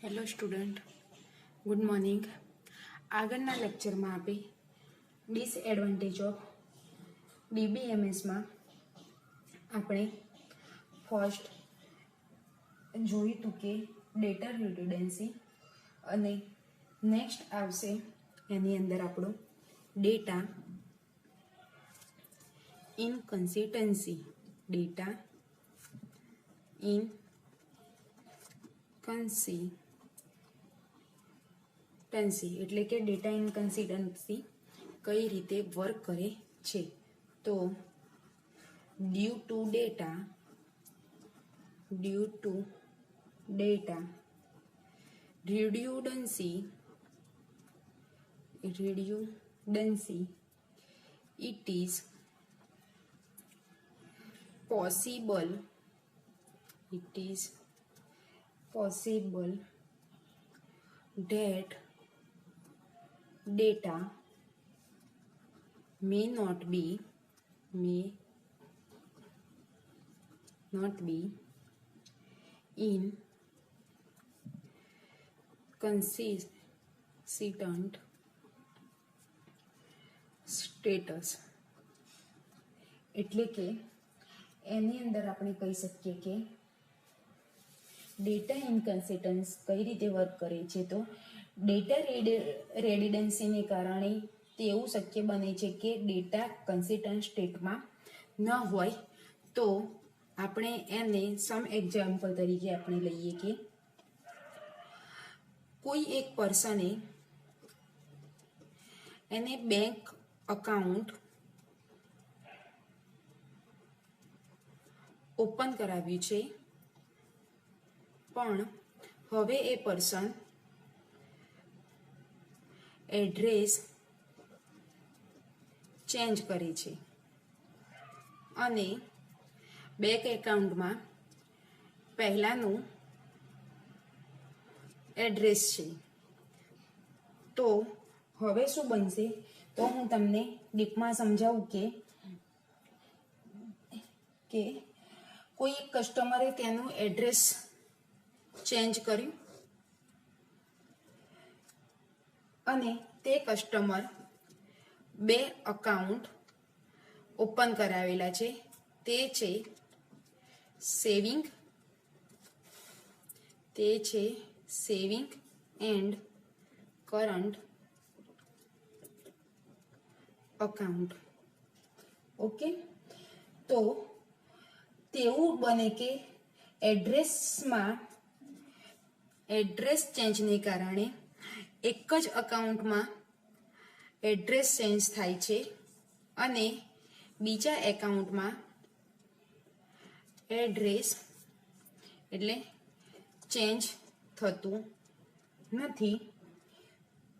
Hello student, good morning. આગળના લેક્ચરમાં આપણે ડિસએડવાન્ટેજ ઓફ ડીબીએમએસમાં આપણે ફર્સ્ટ જોયું હતું કે ડેટા રિડન્ડન્સી અને નેક્સ્ટ આવશે એની અંદર આપણો ડેટા ઇનકન્સિસ્ટન્સી. ડેટા ઇનકન્સિસ્ટન્સી એટલે કે ડેટા ઇનકન્સિસ્ટન્સી કઈ રીતે વર્ક કરે છે. તો due to data redundancy it is possible that data may not be in consistent status. એટલે કે એની અંદર આપણે કહી શકીએ કે ડેટા ઇનકન્સિસ્ટન્સ કઈ રીતે વર્ક કરે છે. તો ડેટા રેડિડન્સીને કારણે તે એવું શક્ય બને છે કે ડેટા કન્સિસ્ટન્ટ સ્ટેટમાં ન હોય. તો આપણે એને સમ એક્ઝામ્પલ તરીકે આપણે લઈએ કે કોઈ એક પર્સને એને બેંક અકાઉન્ટ ઓપન કરાવ્યું છે, પણ હવે એ પર્સન એડ્રેસ ચેન્જ કરે છે અને બેંક એકાઉન્ટમાં પહેલાનું એડ્રેસ છે. તો હવે શું બનશે, તો હું તમને ડીપમાં સમજાવું કે કોઈ એક કસ્ટમરે તેનું એડ્રેસ ચેન્જ કર્યું અને તે કસ્ટમર બે અકાઉન્ટ ઓપન કરાવેલા છે. તે છે saving end current account. Okay, તો તેવું બને કે એડ્રેસ ચેન્જને કારણે એક જ અકાઉન્ટમાં એડ્રેસ ચેન્જ થાય છે અને બીજા એકાઉન્ટમાં એડ્રેસ એટલે ચેન્જ થતું નથી.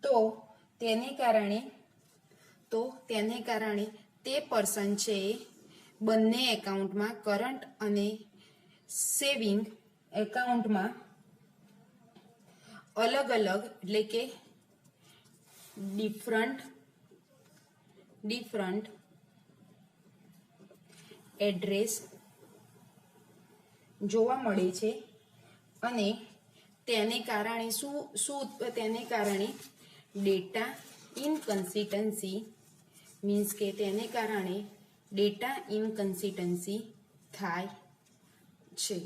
તો તેને કારણે તે પર્સન છે બંને એકાઉન્ટમાં કરંટ અને સેવિંગ એકાઉન્ટમાં અલગ એટલે કે ડિફરન્ટ એડ્રેસ જોવા મળે છે. અને તેને કારણે ડેટા ઇનકન્સિસ્ટન્સી મીન્સ કે તેને કારણે ડેટા ઇનકન્સિસ્ટન્સી થાય છે.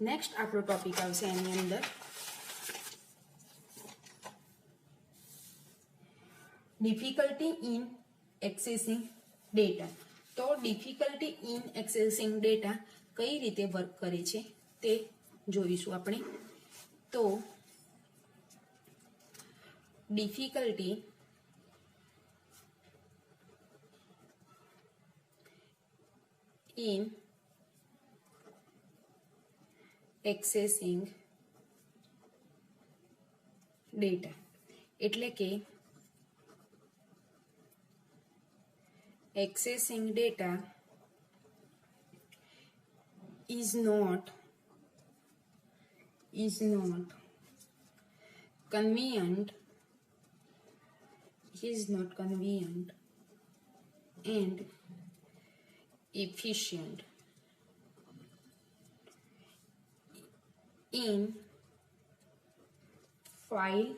નેક્સ્ટ આપણો ટોપિક આવશે એની અંદર ડિફિકલ્ટી ઇન એક્સેસિંગ ડેટા. તો ડિફિકલ્ટી ઇન એક્સેસિંગ ડેટા કઈ રીતે વર્ક કરે છે તે જોઈશું આપણે. તો ડિફિકલ્ટી ઇન એક્સેસિંગ ડેટા એટલે કે accessing data is not convenient and efficient in file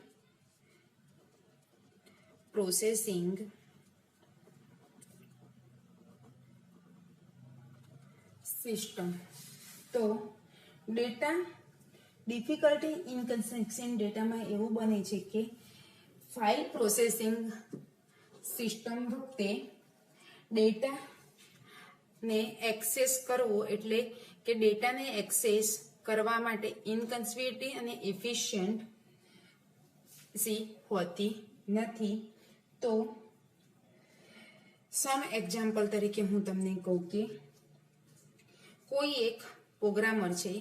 processing system. તો ડેટા ડિફિકલ્ટી ઇન કન્સ્ટ્રક્શન ડેટામાં એવું બને છે કે ફાઇલ પ્રોસેસિંગ સિસ્ટમ વખતે ડેટાને એક્સેસ કરવો એટલે કે ડેટાને એક્સેસ કરવા માટે ઇનકન્સિસ્ટન્ટ અને એફિશિયન્ટ હોતી નથી. તો સમ એક્ઝામ્પલ તરીકે હું તમને કહું કે કોઈ એક પ્રોગ્રામર છે,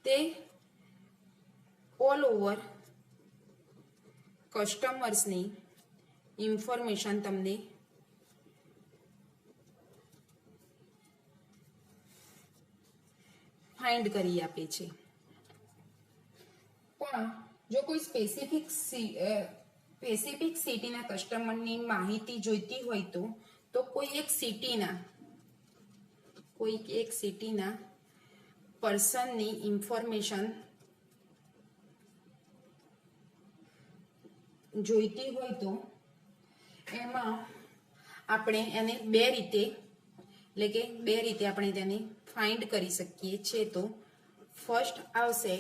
તે ઓલ ઓવર કસ્ટમર્સની ઇન્ફોર્મેશન તમને ફાઇન્ડ કરી આપે છે. પણ જો કોઈ સ્પેસિફિક સિટીના કસ્ટમરની માહિતી જોઈતી હોય તો કોઈ એક સિટીના પર્સનની ઇન્ફોર્મેશન જોઈતી હોય તો એમાં આપણે એને બે રીતે આપણે તેને ફાઇન્ડ કરી શકીએ છીએ. તો ફર્સ્ટ આવશે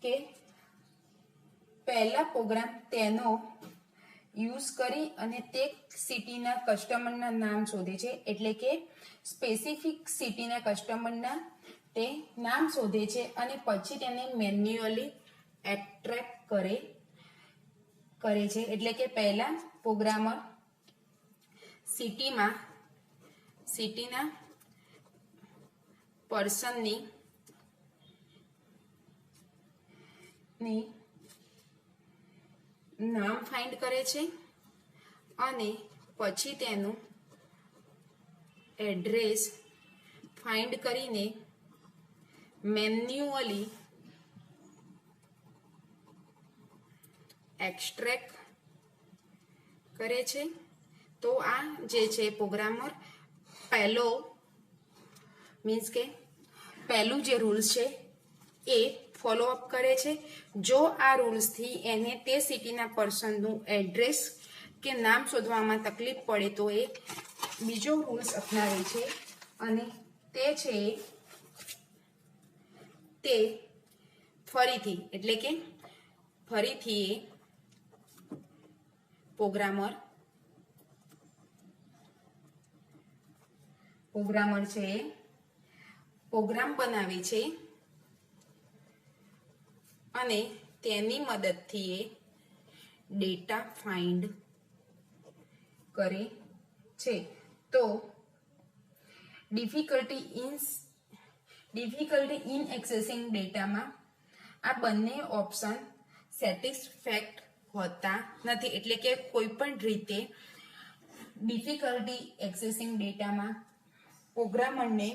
કે પહેલા પ્રોગ્રામ તેનો યુઝ કરી અને તે સિટીના કસ્ટમરના નામ શોધે છે, એટલે કે સ્પેસિફિક સિટીના કસ્ટમરના તે નામ શોધે છે અને પછી તેને મેન્યુઅલી એક્સટ્રેક્ટ કરે છે. એટલે કે પહેલા પ્રોગ્રામર સિટીના પર્સનની નામ ફાઇન્ડ કરે છે અને પછી તેનું એડ્રેસ ફાઇન્ડ કરીને મેન્યુઅલી એક્સટ્રેક્ટ કરે છે. તો આ જે છે પ્રોગ્રામર પહેલું જે રૂલ્સ છે એ ફોલો અપ કરે છે. જો આ રૂલ્સથી એને તે સિટીના પર્સનનું એડ્રેસ કે નામ શોધવામાં તકલીફ પડે તો એ બીજો રૂલ્સ અપનાવે છે અને તે છે તે ફરીથી એ પ્રોગ્રામર છે પ્રોગ્રામ બનાવે છે અને તેની મદદથી એ ડેટા ફાઇન્ડ કરે છે. તો ડિફિકલ્ટી ઇન એક્સેસિંગ ડેટામાં આ બંને ઓપ્શન સેટિસ્ફેક્ટ હોતા નથી. એટલે કે કોઈ પણ રીતે ડિફિકલ્ટી એક્સેસિંગ ડેટામાં પ્રોગ્રામરને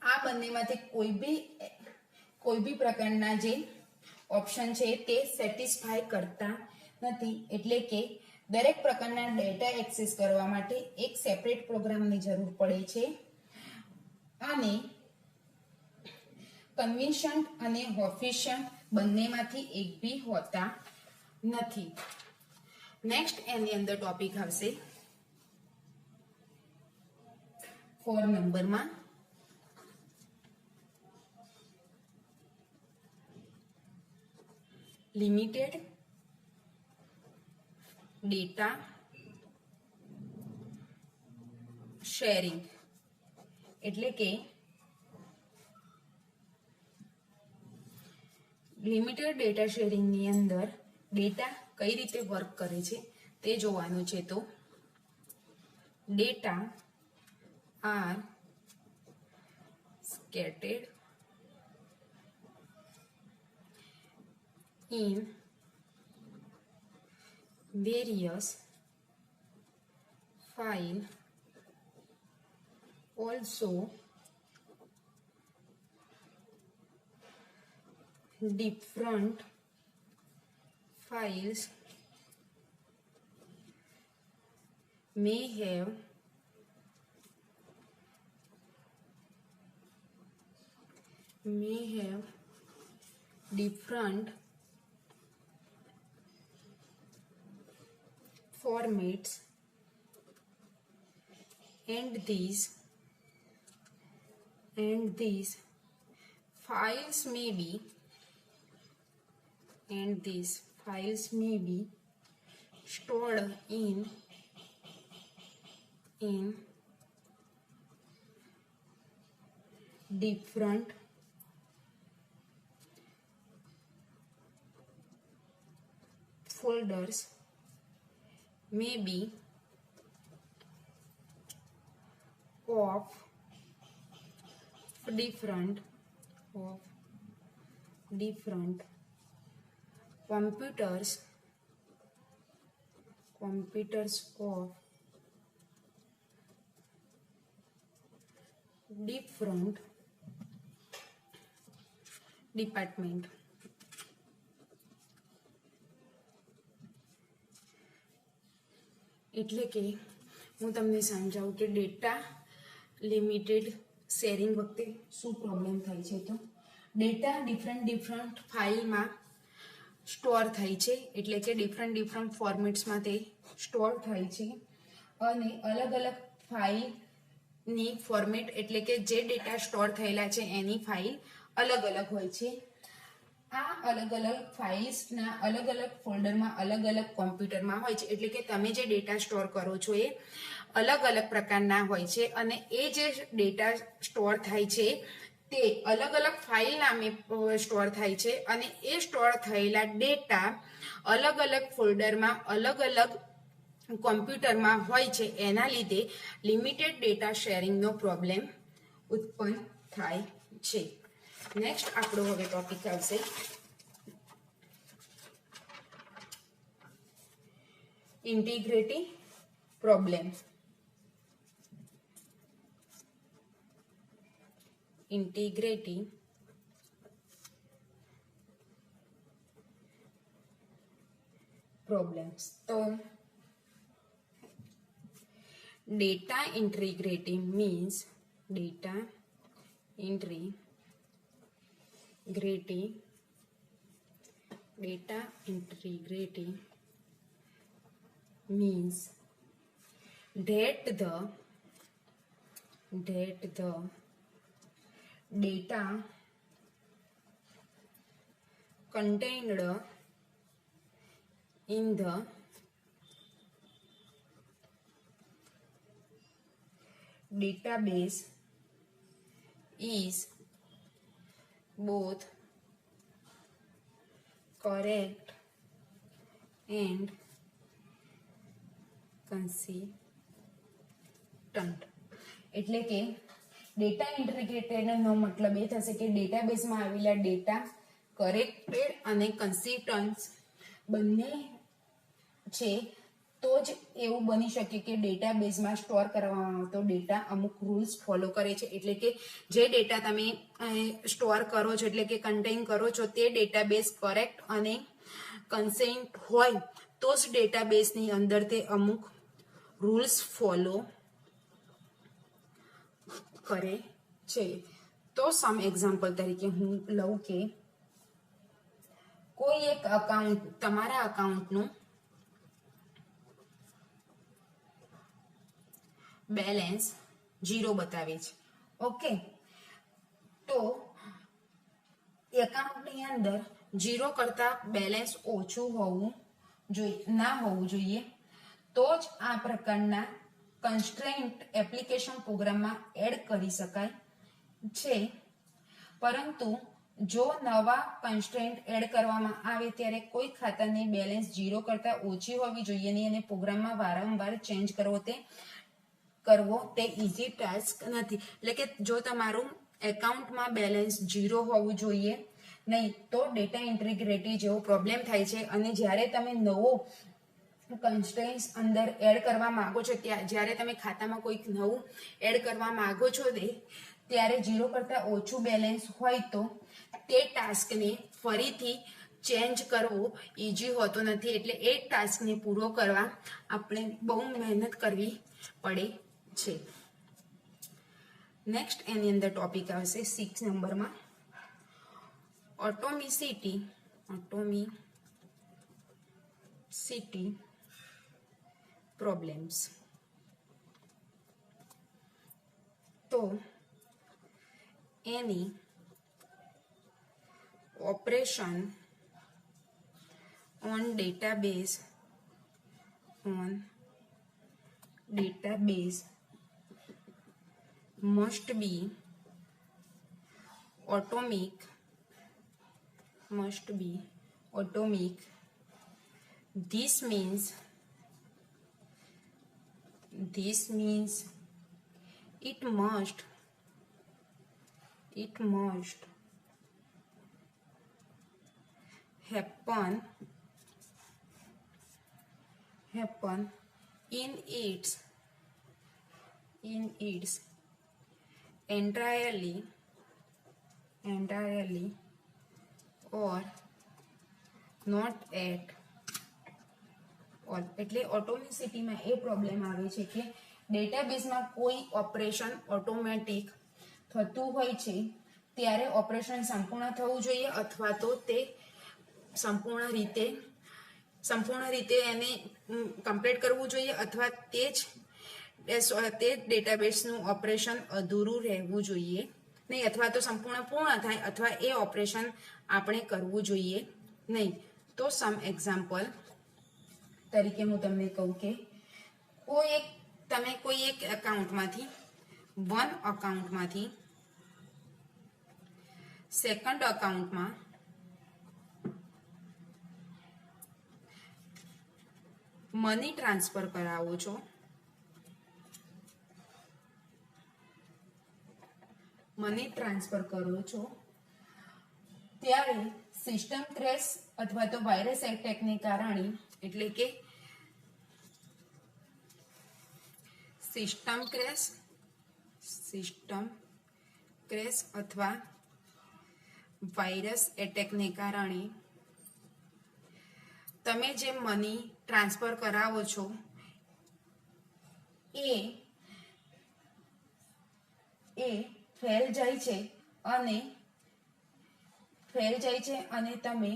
આ બંનેમાંથી કોઈ બી પ્રકારના જે ઓપ્શન છે તે સેટિસ્ફાય કરતા નથી. એટલે કે દરેક પ્રકારના ડેટા એક્સેસ કરવા માટે એક સેપરેટ પ્રોગ્રામની જરૂર પડે છે અને કન્વિન્સન્ટ અને ઓફિશિયન્ટ બંનેમાંથી એક બી હોતા નથી. નેક્સ્ટ એની અંદર ટોપિક આવશે 4 નંબરમાં લિમિટેડ ડેટા શેરિંગ. એટલે કે લિમિટેડ ડેટા શેરિંગની અંદર ડેટા કઈ રીતે વર્ક કરે છે તે જોવાનું છે. તો data are scattered in various file, also different files may have may have different formats and these files may be stored in different folders, may be of different computers of different department. એટલે કે હું તમને સમજાવું કે data limited sharing વખતે શું problem થાય છે. તો ડેટા ડિફરન્ટ ફાઇલમાં સ્ટોર થાય છે, એટલે કે ડિફરન્ટ ફોર્મેટ્સમાં તે સ્ટોર થાય છે અને અલગ અલગ ફાઇલની ફોર્મેટ એટલે કે જે ડેટા સ્ટોર થયેલા છે એની ફાઇલ અલગ અલગ હોય છે. આ અલગ અલગ ફાઇલ્સના અલગ અલગ ફોલ્ડરમાં અલગ અલગ કોમ્પ્યુટરમાં હોય છે, એટલે કે તમે જે ડેટા સ્ટોર કરો છો એ અલગ અલગ પ્રકારના હોય છે અને એ જે ડેટા સ્ટોર થાય છે તે અલગ અલગ ફાઇલ નામે સ્ટોર થાય છે અને એ સ્ટોર થયેલા ડેટા અલગ અલગ ફોલ્ડરમાં અલગ અલગ કોમ્પ્યુટરમાં હોય છે. એના લીધે લિમિટેડ ડેટા શેરિંગનો પ્રોબ્લેમ ઉત્પન્ન થાય છે. નેક્સ્ટ આપણો હવે ટોપિક આવશે ઇન્ટિગ્રિટી પ્રોબ્લેમ. Integrity problems. તો data integrity means data integrity means that the data contained in the database is both correct and consistent. એટલે કે ડેટા ઇન્ટિગ્રેટેડનો મતલબ એ થશે કે ડેટાબેઝમાં આવેલા ડેટા કરેક્ટેડ અને કન્સિસ્ટન્ટ બંને છે, તો જ એવું બની શકે કે ડેટાબેઝમાં સ્ટોર કરવામાં આવતો ડેટા અમુક રૂલ્સ ફોલો કરે છે. એટલે કે જે ડેટા તમે સ્ટોર કરો છો એટલે કે કન્ટેન કરો છો તે ડેટાબેઝ કરેક્ટ અને કન્સેન્ટ હોય તો જ ડેટાબેઝની અંદર તે અમુક રૂલ્સ ફોલો કરે છે. તો સમ એક્ઝામ્પલ તરીકે હું લઉં કે કોઈ એક અકાઉન્ટ તમારા અકાઉન્ટનું બેલેન્સ 0 બતાવે છે. ઓકે, તો એકાઉન્ટની અંદર 0 કરતા બેલેન્સ ઓછું ના હોવું જોઈએ તો જ આ પ્રકારના કન્સ્ટ્રેન્ટ એપ્લિકેશન પ્રોગ્રામમાં એડ કરી શકાય છે. પરંતુ જો નવા કન્સ્ટ્રેન્ટ એડ કરવામાં આવે ત્યારે કોઈ ખાતાની બેલેન્સ 0 કરતા ઓછી હોવી જોઈએ નહીં અને પ્રોગ્રામમાં વારંવાર ચેન્જ કરવો તે ઇઝી ટાસ્ક નથી. એટલે કે જો તમારું એકાઉન્ટમાં બેલેન્સ 0 હોવું જોઈએ નહીં તો ડેટા ઇન્ટિગ્રિટી જેવો પ્રોબ્લેમ થાય છે. અને જ્યારે તમે નવો કન્સ્ટ્રેન્ટ્સ અંદર એડ કરવા માંગો છો જ્યારે તમે ખાતામાં કોઈક નવું એડ કરવા માંગો છો ત્યારે 0 કરતા ઓછું બેલેન્સ હોય તો તે ટાસ્કને ફરીથી ચેન્જ કરવો ઇઝી હોતો નથી. એટલે એ ટાસ્કને પૂરો કરવા આપણે બહુ મહેનત કરવી પડે છે. નેક્સ્ટ એની અંદર ટોપિક આવશે 6 નંબરમાં Atomicity problems. તો any operation on database must be atomic. This means it must happen in its entirely or not at all. એટલે ઓટોમેસિટીમાં એ પ્રોબ્લેમ આવે છે કે ડેટાબેઝમાં કોઈ ઓપરેશન ઓટોમેટિક થતું હોય છે ત્યારે ઓપરેશન સંપૂર્ણ થવું જોઈએ અથવા તો તે સંપૂર્ણ રીતે એને કમ્પ્લીટ કરવું જોઈએ અથવા તે ડેટાબેઝનું ઓપરેશન અધૂરું રહેવું જોઈએ નહીં, અથવા તો સંપૂર્ણ પૂર્ણ થાય અથવા એ ઓપરેશન આપણે કરવું જોઈએ નહીં. તો સમ એક્ઝામ્પલ તરીકે હું તમને કહું કે તમે કોઈ એક અકાઉન્ટમાંથી સેકન્ડ અકાઉન્ટમાં મની ટ્રાન્સફર કરાવો છો, ત્યારે સિસ્ટમ ક્રેશ અથવા તો વાયરસ એટેકને કારણે, એટલે કે સિસ્ટમ ક્રેશ અથવા વાયરસ એટેકને કારણે તમે જે મની ટ્રાન્સફર કરાવો છો એ ફેલ જાય છે અને તમે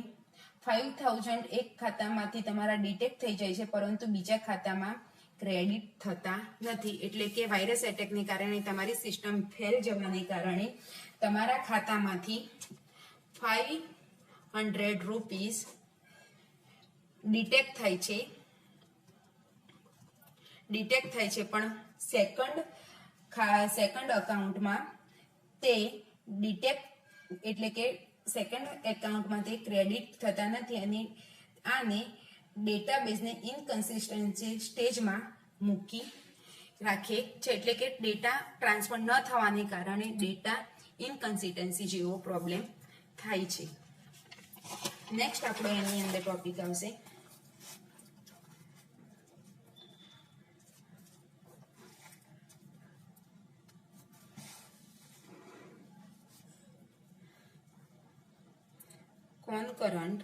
5000 એક ખાતામાંથી તમારા ડિટેક્ટ થઈ જાય છે પરંતુ બીજા ખાતામાં ક્રેડિટ થતા નથી. એટલે કે વાયરસ એટેકને કારણે તમારી સિસ્ટમ ફેલ જવાને કારણે તમારા ખાતામાંથી 500 રૂપીસ ડિટેક્ટ થાય છે પણ સેકન્ડ અકાઉન્ટમાં તે ડિટેક્ટ એટલે કે સેકન્ડ એકાઉન્ટમાં તે ક્રેડિટ થતા નથી અને આને ડેટાબેઝને ઇનકન્સિસ્ટન્સી સ્ટેજમાં મૂકી રાખે છે. એટલે કે ડેટા ટ્રાન્સફર ન થવાને કારણે ડેટા ઇનકન્સિસ્ટન્સી જેવો પ્રોબ્લેમ થાય છે. નેક્સ્ટ આપણો એની અંદર ટોપિક આવશે concurrent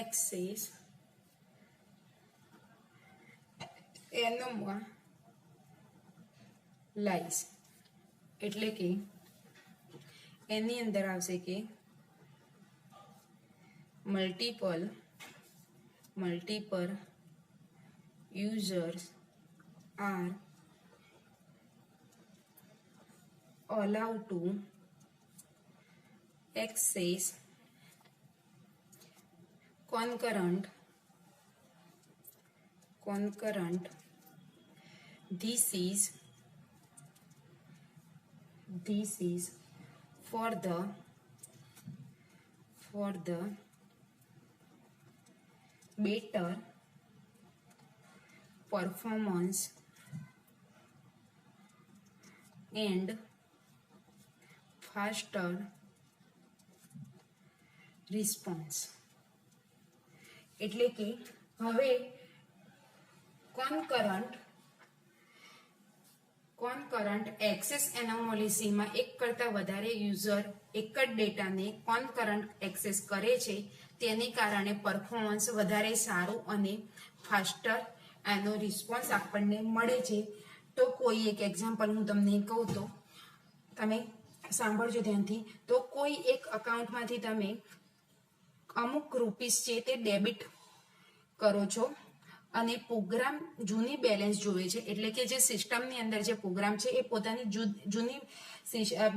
access anomalies. એટલે કે એની અંદર આવશે કે multiple users are allowed to access concurrent. This is for the better performance and faster response. એટલે કે હવે કોનકરન્ટ એક્સેસ એનોમલીમાં એક કરતાં વધારે યુઝર એક જ ડેટાને કોનકરન્ટ એક્સેસ કરે છે તેને કારણે પરફોર્મન્સ વધારે સારું અને ફાસ્ટર એનો રિસ્પોન્સ આપણને મળે છે. તો કોઈ એક એક્ઝામ્પલ હું તમને કહું તો તમે સાંભળજો ધ્યાનથી, તો કોઈ એક અકાઉન્ટમાંથી તમે અમુક રૂપીસ છે તે ડેબિટ કરો છો અને પ્રોગ્રામ જૂની બેલેન્સ જોવે છે, એટલે કે જે સિસ્ટમની અંદર જે પ્રોગ્રામ છે એ પોતાની જૂની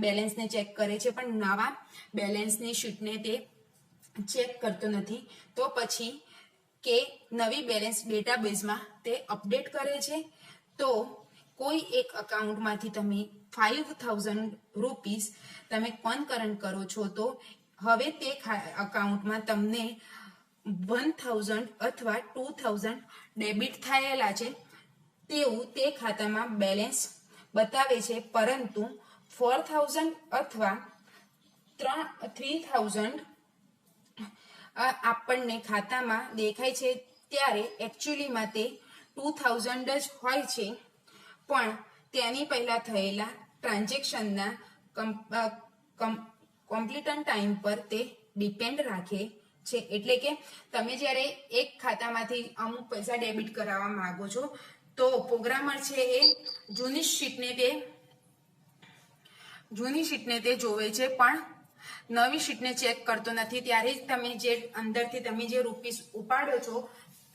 બેલેન્સને ચેક કરે છે, પણ નવા બેલેન્સની શીટને તે ચેક કરતો નથી. તો પછી કે નવી બેલેન્સ ડેટાબેઝમાં તે અપડેટ કરે છે. તો કોઈ એક અકાઉન્ટમાંથી તમે 5000 રૂપીસ તમે કોન્કરન્ટ કરો છો, તો હવે તે અકાઉન્ટમાં તમને 1000 અથવા 2000 ડેબિટ થયેલા છે તેવું તે ખાતામાં બેલેન્સ બતાવે છે, પરંતુ 4000 અથવા 3000 આપણને ખાતામાં દેખાય છે ત્યારે એકચ્યુઅલીમાં તે 2000 જ હોય છે, પણ તેની પહેલા થયેલા ટ્રાન્ઝેક્શનના કમ્પ્લીટન ટાઈમ પર તે ડિપેન્ડ રાખે છે. એટલે કે તમે જ્યારે એક ખાતામાંથી અમુક પૈસા ડેબિટ કરાવવા માંગો છો, તો પ્રોગ્રામર છે એ જૂની શીટને તે જોવે છે, પણ નવી શીટને ચેક કરતો નથી. ત્યારે જ તમે જે અંદરથી તમે જે રૂપીસ ઉપાડો છો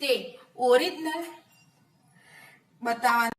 તે ઓરિજિનલ બતાવવાનું